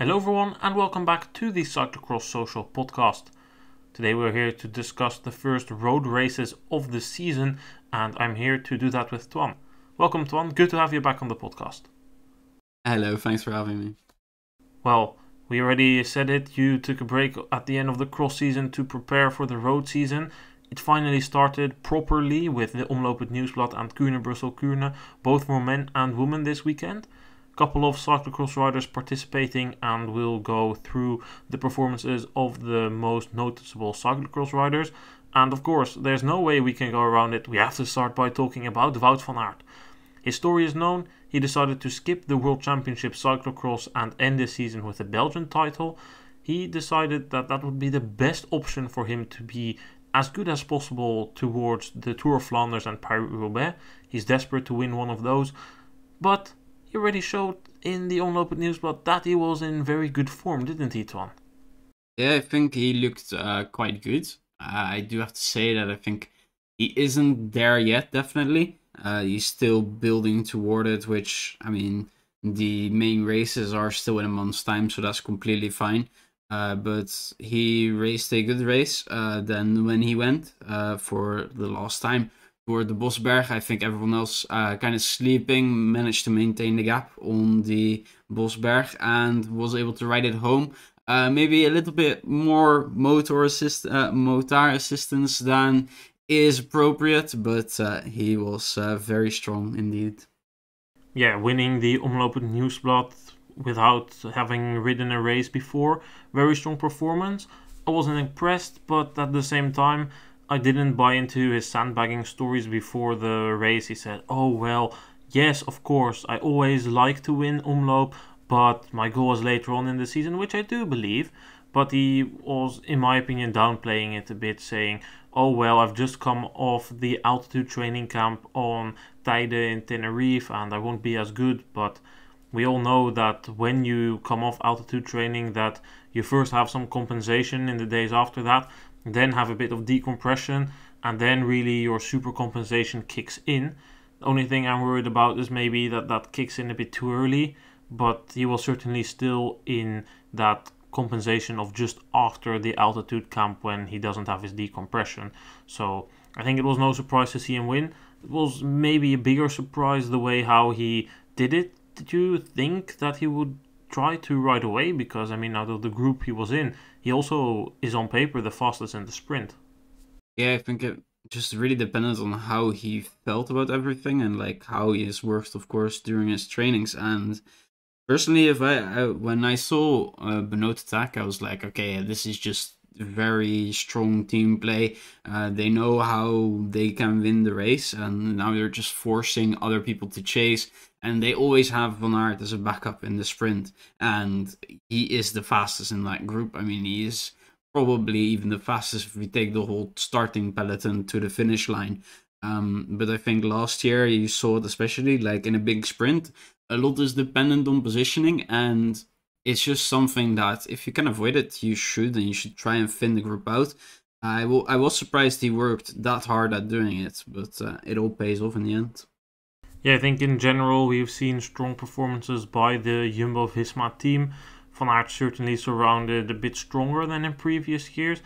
Hello everyone and welcome back to the Cyclocross Social Podcast. Today we're here to discuss the first road races of the season and I'm here to do that with Twan. Welcome Twan, good to have you back on the podcast. Hello, thanks for having me. Well, we already said it, you took a break at the end of the cross season to prepare for the road season. It finally started properly with the Omloop het Nieuwsblad and Kuurne-Brussel-Kuurne, both for men and women this weekend. Couple of cyclocross riders participating, and we'll go through the performances of the most noticeable cyclocross riders. And of course, there's no way we can go around it. We have to start by talking about Wout van Aert. His story is known. He decided to skip the World Championship cyclocross and end the season with a Belgian title. He decided that that would be the best option for him to be as good as possible towards the Tour of Flanders and Paris-Roubaix. He's desperate to win one of those, but he already showed in the Omloop het Nieuwsblad that he was in very good form, didn't he, Twan? Yeah, I think he looked quite good. I do have to say that I think he isn't there yet, definitely. He's still building toward it, which, I mean, the main races are still in a month's time, so that's completely fine. But he raced a good race then when he went for the last time. For the Bosberg, I think everyone else kind of sleeping, managed to maintain the gap on the Bosberg and was able to ride it home. Maybe a little bit more motor assistance than is appropriate, but he was very strong indeed. Yeah, winning the Omloop het Nieuwsblad without having ridden a race before, very strong performance. I wasn't impressed, but at the same time, I didn't buy into his sandbagging stories before the race. He said, oh well, yes, of course, I always like to win Omloop, but my goal was later on in the season, which I do believe. But he was, in my opinion, downplaying it a bit, saying, oh well, I've just come off the altitude training camp on Teide in Tenerife and I won't be as good. But we all know that when you come off altitude training that you first have some compensation in the days after that, then have a bit of decompression, and then really your super compensation kicks in. The only thing I'm worried about is maybe that kicks in a bit too early, but he was certainly still in that compensation of just after the altitude camp when he doesn't have his decompression. So I think it was no surprise to see him win. It was maybe a bigger surprise the way how he did it. Did you think that he would try to ride away? Because I mean, out of the group he was in, he also is on paper the fastest in the sprint. Yeah, I think it just really depended on how he felt about everything and like how he has worked, of course, during his trainings. And personally, if when I saw Benoot attack, I was like, okay, this is just very strong team play. They know how they can win the race, and now they're just forcing other people to chase. And they always have Van Aert as a backup in the sprint, and he is the fastest in that group. I mean, he is probably even the fastest if we take the whole starting peloton to the finish line. But I think last year you saw it, especially like in a big sprint, a lot is dependent on positioning, and it's just something that if you can avoid it, you should, and you should try and thin the group out. I was surprised he worked that hard at doing it, but it all pays off in the end. Yeah, I think in general we've seen strong performances by the Jumbo-Visma team. Van Aert certainly surrounded a bit stronger than in previous years.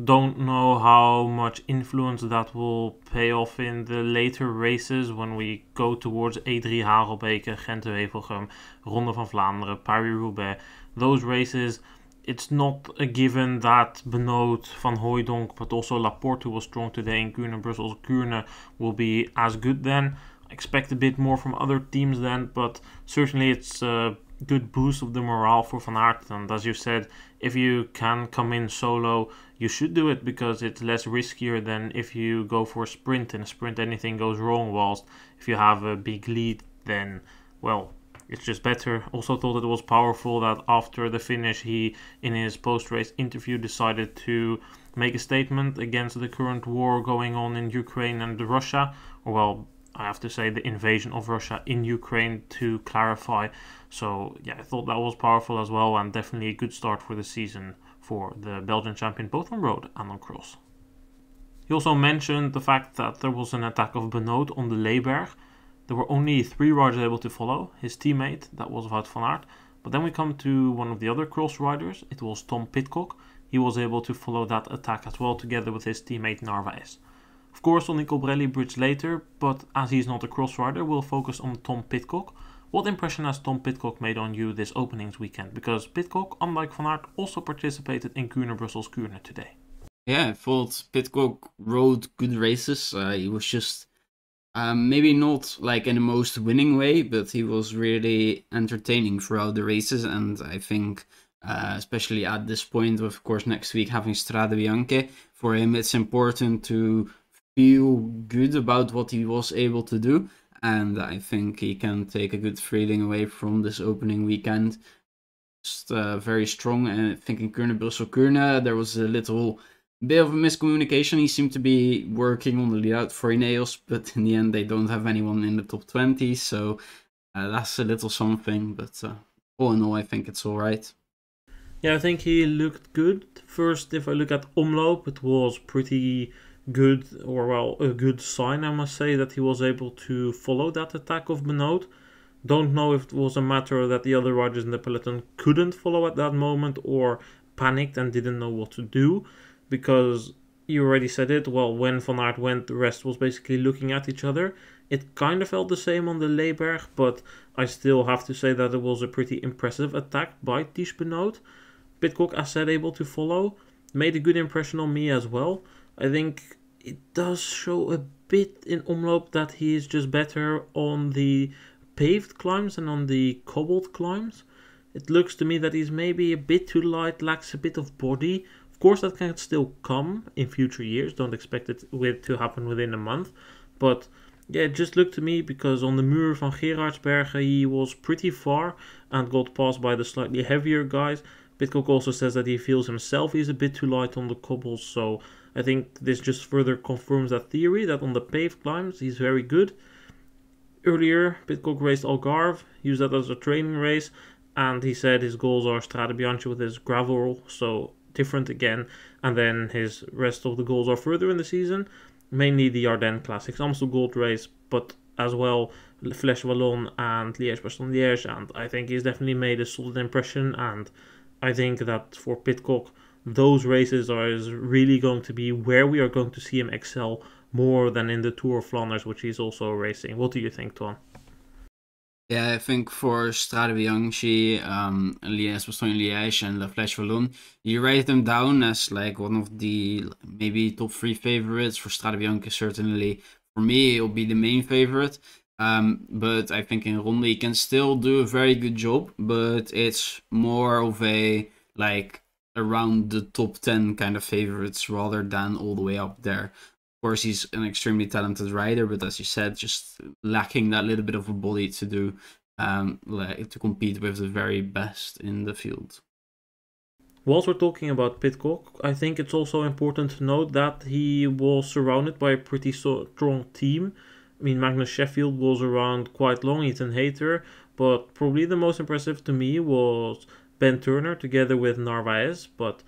Don't know how much influence that will pay off in the later races when we go towards E3 Harelbeke, Gent-Wevelgem, Ronde van Vlaanderen, Paris-Roubaix. Those races, it's not a given that Benoot, Van Hooijdonk, but also Laporte, who was strong today in Kuurne-Brussel-Kuurne, will be as good then. Expect a bit more from other teams then, but certainly it's a good boost of the morale for Van Aert. And as you said, if you can come in solo, you should do it because it's less riskier than if you go for a sprint. In a sprint, anything goes wrong, whilst if you have a big lead, then, well, it's just better. Also thought it was powerful that after the finish, he, in his post-race interview, decided to make a statement against the current war going on in Ukraine and Russia. Or, well, I have to say the invasion of Russia in Ukraine to clarify. So yeah, I thought that was powerful as well, and definitely a good start for the season for the Belgian champion, both on road and on cross. He also mentioned the fact that there was an attack of Benoot on the Leeberg. There were only 3 riders able to follow. His teammate, that was Wout van Aert, But then we come to one of the other cross riders. It was Tom Pidcock. He was able to follow that attack as well together with his teammate Narvaez. Of course, Sonny Colbrelli bridged later, but as he's not a cross rider, we'll focus on Tom Pidcock. What impression has Tom Pidcock made on you this openings weekend? Because Pidcock, unlike Van Aert, also participated in Kuurne-Brussels-Kuurne today. Yeah, I thought Pidcock rode good races. He was just maybe not like in the most winning way, but he was really entertaining throughout the races. And I think, especially at this point, of course, next week having Strade Bianche, for him it's important to feel good about what he was able to do. And I think he can take a good feeling away from this opening weekend. Just very strong. And I think in Kuurne-Brussels-Kuurne there was a little bit of a miscommunication. He seemed to be working on the lead out for Ineos, but in the end they don't have anyone in the top 20. So that's a little something. But all in all, I think it's all right. Yeah, I think he looked good. First, if I look at omloop, it was pretty good, or well, a good sign, I must say, that he was able to follow that attack of Benoot. Don't know if it was a matter that the other riders in the peloton couldn't follow at that moment or panicked and didn't know what to do, because you already said it, well, when Van Aert went, the rest was basically looking at each other. It kind of felt the same on the Leeberg, but I still have to say that it was a pretty impressive attack by Tiesj Benoot. Pidcock, as said, able to follow, made a good impression on me as well. I think it does show a bit in omloop that he is just better on the paved climbs and on the cobbled climbs. It looks to me that he's maybe a bit too light, lacks a bit of body. Of course, that can still come in future years. Don't expect it to happen within a month. But yeah, it just looked to me, because on the Muur van Gerardsbergen he was pretty far and got passed by the slightly heavier guys. Pidcock also says that he feels himself he's a bit too light on the cobbles, so I think this just further confirms that theory, that on the paved climbs he's very good. Earlier, Pidcock raced Algarve, used that as a training race, and he said his goals are Strade Bianche with his gravel, so different again, and then his rest of the goals are further in the season, mainly the Ardennes Classics, Amstel Gold Race, but as well Flèche Wallonne and Liège-Bastogne-Liège, and I think he's definitely made a solid impression, and I think that for Pidcock, those races are really going to be where we are going to see him excel more than in the Tour of Flanders, which he's also racing. What do you think, Twan? Yeah, I think for Strade Bianche, Liège-Bastogne-Liège and La Flèche Wallonne, you write them down as like one of the maybe top 3 favorites. For Strade Bianche, certainly for me, it'll be the main favorite. But I think in Ronde he can still do a very good job, but it's more of a like around the top 10 kind of favorites rather than all the way up there. Of course, he's an extremely talented rider, but as you said, just lacking that little bit of a body to do to compete with the very best in the field. Whilst we're talking about Pidcock, I think it's also important to note that he was surrounded by a pretty strong team. I mean, Magnus Sheffield was around quite long, Ethan Hayter, but probably the most impressive to me was Ben Turner together with Narvaez. But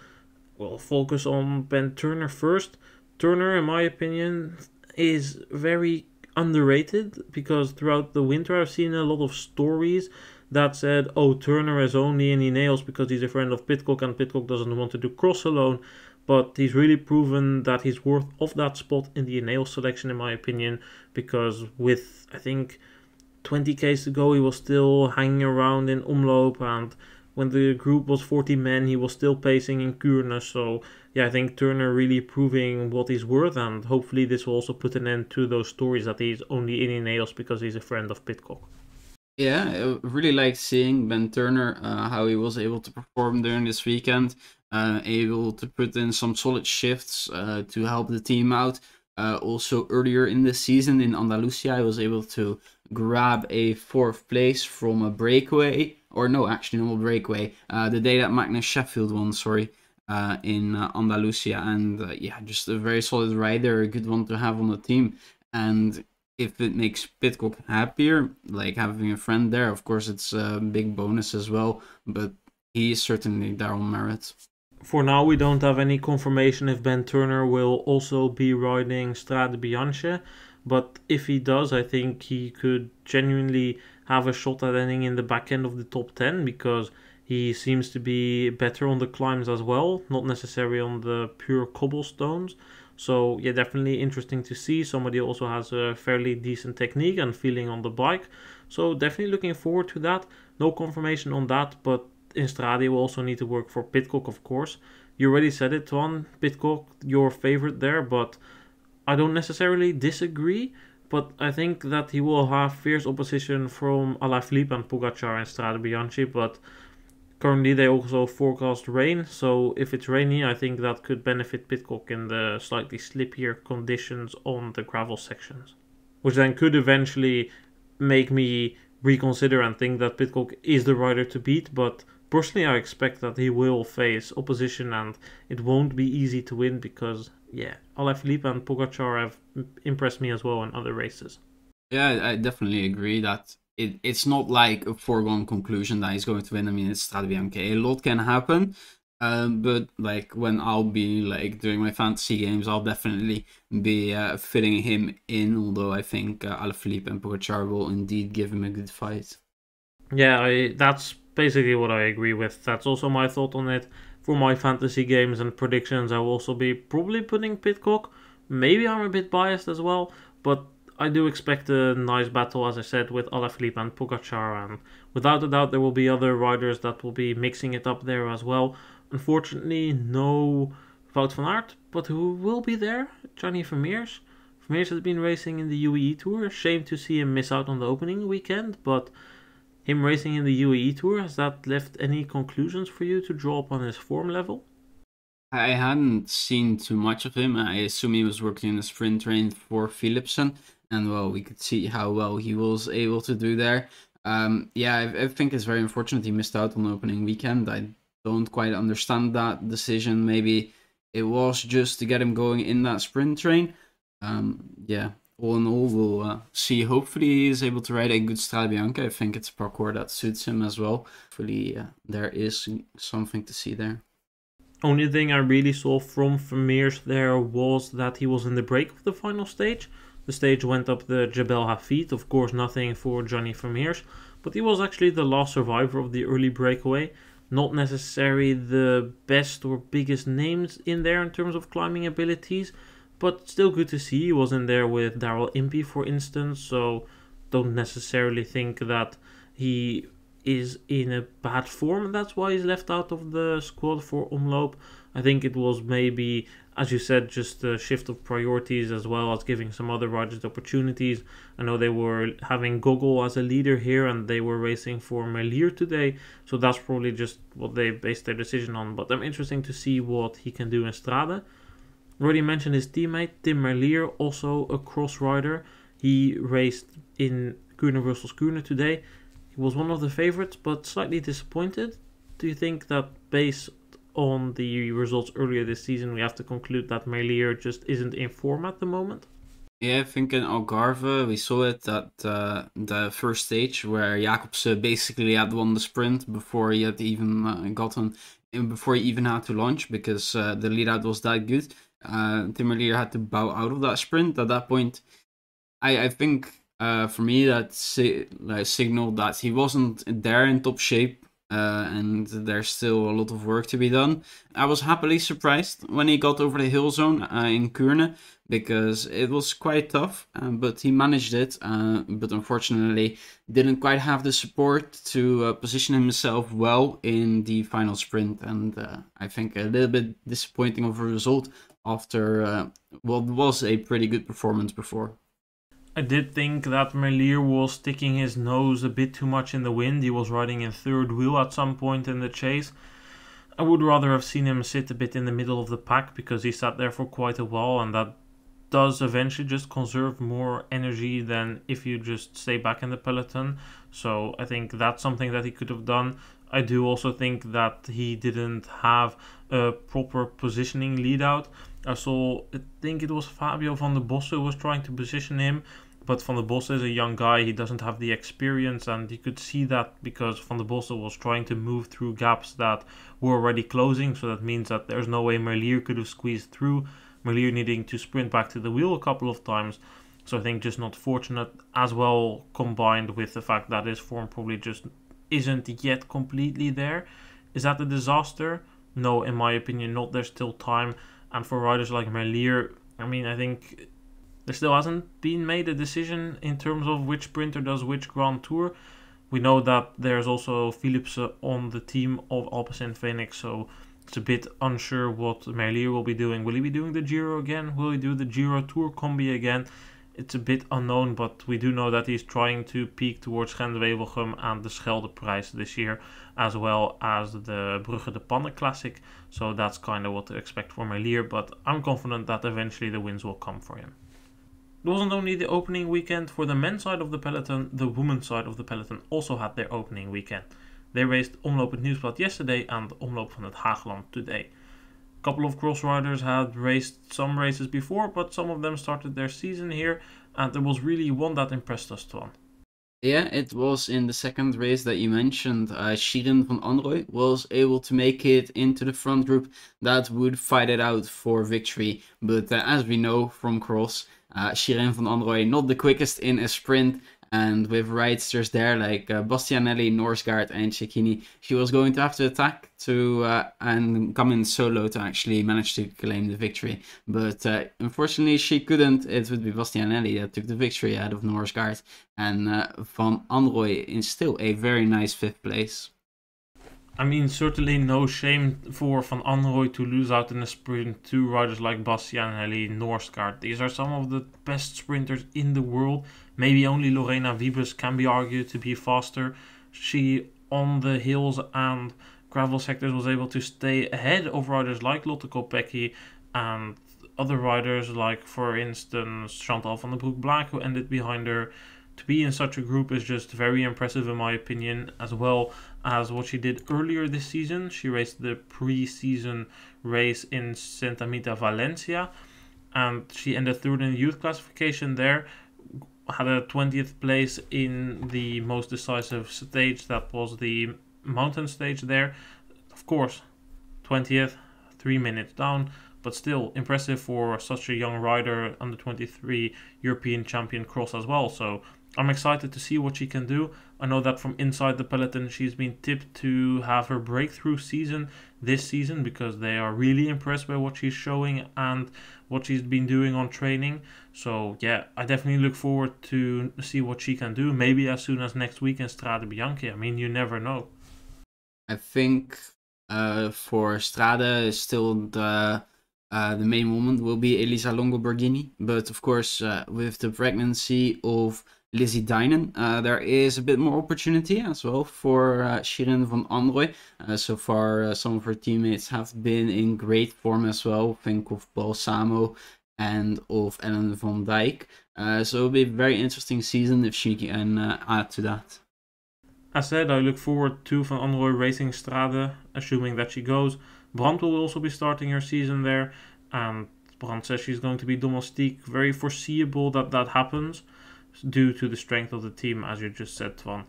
we'll focus on Ben Turner first. Turner, in my opinion, is very underrated, because throughout the winter I've seen a lot of stories that said, oh, Turner is only in Ineos because he's a friend of Pidcock and Pidcock doesn't want to do cross alone. But he's really proven that he's worth of that spot in the Ineos selection, in my opinion, because with, I think, 20Ks to go, he was still hanging around in omloop, and when the group was 40 men, he was still pacing in Kuurne. So, yeah, I think Turner really proving what he's worth, and hopefully this will also put an end to those stories that he's only in Ineos because he's a friend of Pidcock. Yeah, I really liked seeing Ben Turner, how he was able to perform during this weekend. Able to put in some solid shifts to help the team out. Also earlier in the season in Andalusia, I was able to grab a 4th place from a breakaway, or no, actually not a breakaway, the day that Magnus Sheffield won, in Andalusia, and yeah, just a very solid rider, a good one to have on the team. And if it makes Pidcock happier, like having a friend there, of course it's a big bonus as well, but he is certainly there on merit. For now, we don't have any confirmation if Ben Turner will also be riding Strade Bianche, but if he does, I think he could genuinely have a shot at ending in the back end of the top 10, because he seems to be better on the climbs as well, not necessarily on the pure cobblestones. So yeah, definitely interesting to see. Somebody also has a fairly decent technique and feeling on the bike. So definitely looking forward to that. No confirmation on that, but in Strade will also need to work for Pidcock, of course. You already said it, Twan. Pidcock, your favorite there, but I don't necessarily disagree. But I think that he will have fierce opposition from Alaphilippe and Pogacar and Strade Bianchi, but currently they also forecast rain, so if it's rainy, I think that could benefit Pidcock in the slightly slippier conditions on the gravel sections, which then could eventually make me reconsider and think that Pidcock is the rider to beat. But personally, I expect that he will face opposition and it won't be easy to win, because yeah, Alaphilippe and Pogacar have impressed me as well in other races. Yeah, I definitely agree that it's not like a foregone conclusion that he's going to win. I mean, it's Strade Bianchi. A lot can happen. But like when I'll be like doing my fantasy games, I'll definitely be fitting him in. Although I think Alaphilippe and Pogacar will indeed give him a good fight. Yeah, that's basically what I agree with. That's also my thought on it. For my fantasy games and predictions, I will also be probably putting Pidcock. Maybe I'm a bit biased as well, but I do expect a nice battle, as I said, with Alaphilippe and Pogacar, and without a doubt there will be other riders that will be mixing it up there as well. Unfortunately, no Wout van Aert, but who will be there? Gianni Vermeersch. Vermeersch has been racing in the UAE Tour. Shame to see him miss out on the opening weekend, but him racing in the UAE Tour, has that left any conclusions for you to draw upon his form level? I hadn't seen too much of him. I assume he was working in a sprint train for Philipsen, and well, we could see how well he was able to do there. Yeah, I think it's very unfortunate he missed out on the opening weekend. I don't quite understand that decision. Maybe it was just to get him going in that sprint train. Yeah, all in all, we'll see. Hopefully he is able to ride a good Strade Bianchi. I think it's a parcours that suits him as well. Hopefully there is something to see there. Only thing I really saw from Vermeersch there was that he was in the break of the final stage. The stage went up the Jebel Hafid, of course nothing for Gianni Vermeersch, but he was actually the last survivor of the early breakaway. Not necessarily the best or biggest names in there in terms of climbing abilities, but still good to see. He was in there with Daryl Impey, for instance, so don't necessarily think that he is in a bad form. That's why he's left out of the squad for Omloop. I think it was maybe, as you said, just a shift of priorities as well as giving some other riders opportunities. I know they were having Gogol as a leader here and they were racing for Merlier today, so that's probably just what they based their decision on. But I'm interesting to see what he can do in Strade. Already mentioned his teammate Tim Merlier, also a cross rider. He raced in Kuurne-Brussels-Kuurne today. He was one of the favorites, but slightly disappointed. Do you think that based on the results earlier this season, we have to conclude that Merlier just isn't in form at the moment? Yeah, I think in Algarve we saw it at the first stage where Jacobsen basically had won the sprint before he had even before he even had to launch, because the lead out was that good. Tim Merlier had to bow out of that sprint. At that point, I think for me that signaled that he wasn't there in top shape, and there's still a lot of work to be done. I was happily surprised when he got over the hill zone in Kuurne, because it was quite tough, but he managed it, but unfortunately didn't quite have the support to position himself well in the final sprint, and I think a little bit disappointing of a result after what was a pretty good performance before. I did think that Merlier was sticking his nose a bit too much in the wind. He was riding in third wheel at some point in the chase. I would rather have seen him sit a bit in the middle of the pack, because he sat there for quite a while, and that does eventually just conserve more energy than if you just stay back in the peloton. So I think that's something that he could have done. I do also think that he didn't have a proper positioning lead out. I think it was Fabio van der Bosse who was trying to position him, but Van der Bosse is a young guy, he doesn't have the experience, and you could see that because Van der Bosse was trying to move through gaps that were already closing, so that means that there's no way Merlier could have squeezed through. Merlier needing to sprint back to the wheel a couple of times. So I think just not fortunate, as well combined with the fact that his form probably just isn't yet completely there. Is that a disaster? No, in my opinion, not. There's still time. And for riders like Merlier, I mean, I think there still hasn't been made a decision in terms of which sprinter does which Grand Tour. We know that there's also Philipsen on the team of Alpecin Phoenix, so it's a bit unsure what Merlier will be doing. Will he be doing the Giro again? Will he do the Giro Tour combi again? It's a bit unknown, but we do know that he's trying to peak towards Gent-Wevelgem and the Scheldeprijs this year, as well as the Brugge de Panne Classic. So that's kind of what to expect for Merlier, but I'm confident that eventually the wins will come for him. It wasn't only the opening weekend for the men's side of the peloton, the women's side of the peloton also had their opening weekend. They raced Omloop het Nieuwsblad yesterday and Omloop van het Haagland today. A couple of cross riders had raced some races before, but some of them started their season here, and there was really one that impressed us, Twan. Yeah, it was in the second race that you mentioned. Shirin van Anrooij was able to make it into the front group that would fight it out for victory. But as we know from cross, Shirin van Anrooij not the quickest in a sprint. And with riders there like Bastianelli, Norsgaard and Cecchini, she was going to have to attack and come in solo to actually manage to claim the victory. But unfortunately she couldn't. It would be Bastianelli that took the victory out of Norsgaard. And Van Anrooij is still a very nice 5th place. I mean, certainly no shame for Van Anrooij to lose out in a sprint to riders like Bastianelli, Norsgaard. These are some of the best sprinters in the world. Maybe only Lorena Wiebes can be argued to be faster. She, on the hills and gravel sectors, was able to stay ahead of riders like Lotte Kopecky and other riders like, for instance, Chantal van den Broek-Blaak, who ended behind her. To be in such a group is just very impressive in my opinion, as well as what she did earlier this season. She raced the pre-season race in Santa Mita, Valencia, and she ended third in the youth classification there. Had a 20th place in the most decisive stage, that was the mountain stage there. Of course, 20th, 3 minutes down, but still impressive for such a young rider, under 23 European champion cross as well. So I'm excited to see what she can do. I know that from inside the peloton she's been tipped to have her breakthrough season this season, because they are really impressed by what she's showing and what she's been doing on training. So yeah, I definitely look forward to see what she can do, maybe as soon as next week in Strade Bianche. I mean, you never know. I think for Strade still the main moment will be Elisa Longo Borghini, but of course with the pregnancy of Lizzie Dynan, there is a bit more opportunity as well for Shirin van Anrooij. So far, some of her teammates have been in great form as well. Think of Balsamo and of Ellen van Dijk. So it'll be a very interesting season if she can add to that. As said, I look forward to Van Anrooij racing Strade, assuming that she goes. Brandt will also be starting her season there, and Brandt says she's going to be domestique. Very foreseeable that happens, due to the strength of the team, as you just said, Twan.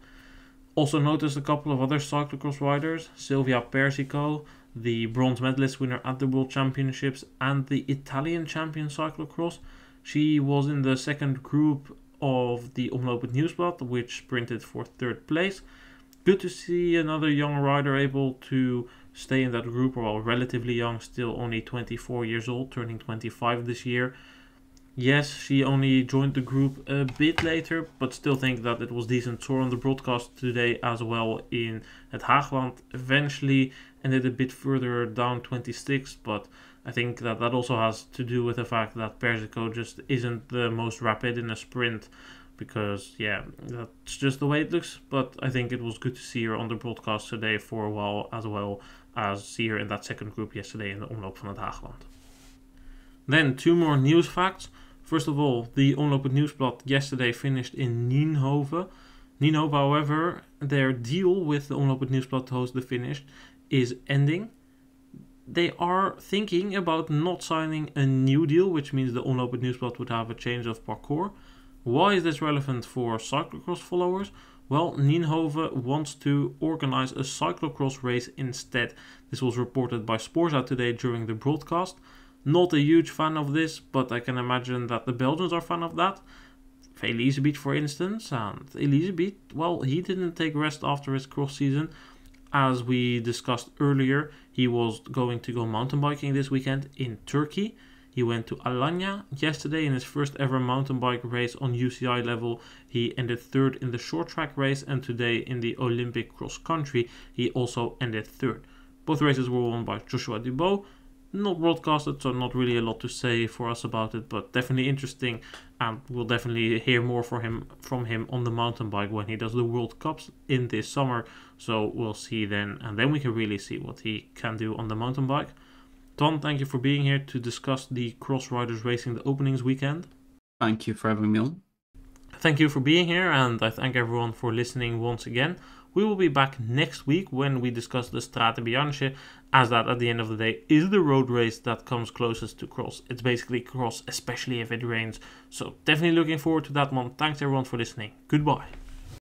Also noticed a couple of other cyclocross riders, Silvia Persico, the bronze medalist winner at the World Championships and the Italian champion cyclocross. She was in the second group of the Omloop het Nieuwsblad, which sprinted for 3rd place. Good to see another young rider able to stay in that group, well, relatively young, still only 24 years old, turning 25 this year. Yes, she only joined the group a bit later, but still think that it was decent. Saw on the broadcast today as well in het Haagland. Eventually ended a bit further down, 26, but I think that also has to do with the fact that Persico just isn't the most rapid in a sprint, because yeah, that's just the way it looks. But I think it was good to see her on the broadcast today for a while, as well as see her in that second group yesterday in the Omloop van het Haagland. Then 2 more news facts. First of all, the Omloop het Nieuwsblad yesterday finished in Nienhoven. Nienhoven, however, their deal with the Omloop het Nieuwsblad to host the finish is ending. They are thinking about not signing a new deal, which means the Omloop het Nieuwsblad would have a change of parcours. Why is this relevant for cyclocross followers? Well, Nienhoven wants to organize a cyclocross race instead. This was reported by Sporza today during the broadcast. Not a huge fan of this, but I can imagine that the Belgians are fan of that. Elisabeth, for instance, and Elisabeth, well, he didn't take rest after his cross season. As we discussed earlier, he was going to go mountain biking this weekend in Turkey. He went to Alanya yesterday in his first ever mountain bike race on UCI level. He ended third in the short track race, and today in the Olympic cross country, he also ended third. Both races were won by Joshua Dubois. Not broadcasted, so not really a lot to say for us about it, but definitely interesting, and we'll definitely hear more from him on the mountain bike when he does the World Cups in this summer. So we'll see then, and then we can really see what he can do on the mountain bike. Ton, thank you for being here to discuss the Cross Riders Racing the openings weekend. Thank you for having me on. Thank you for being here, and I thank everyone for listening once again. We will be back next week when we discuss the Strade Bianche, as that at the end of the day is the road race that comes closest to cross. It's basically cross, especially if it rains. So definitely looking forward to that one. Thanks everyone for listening. Goodbye.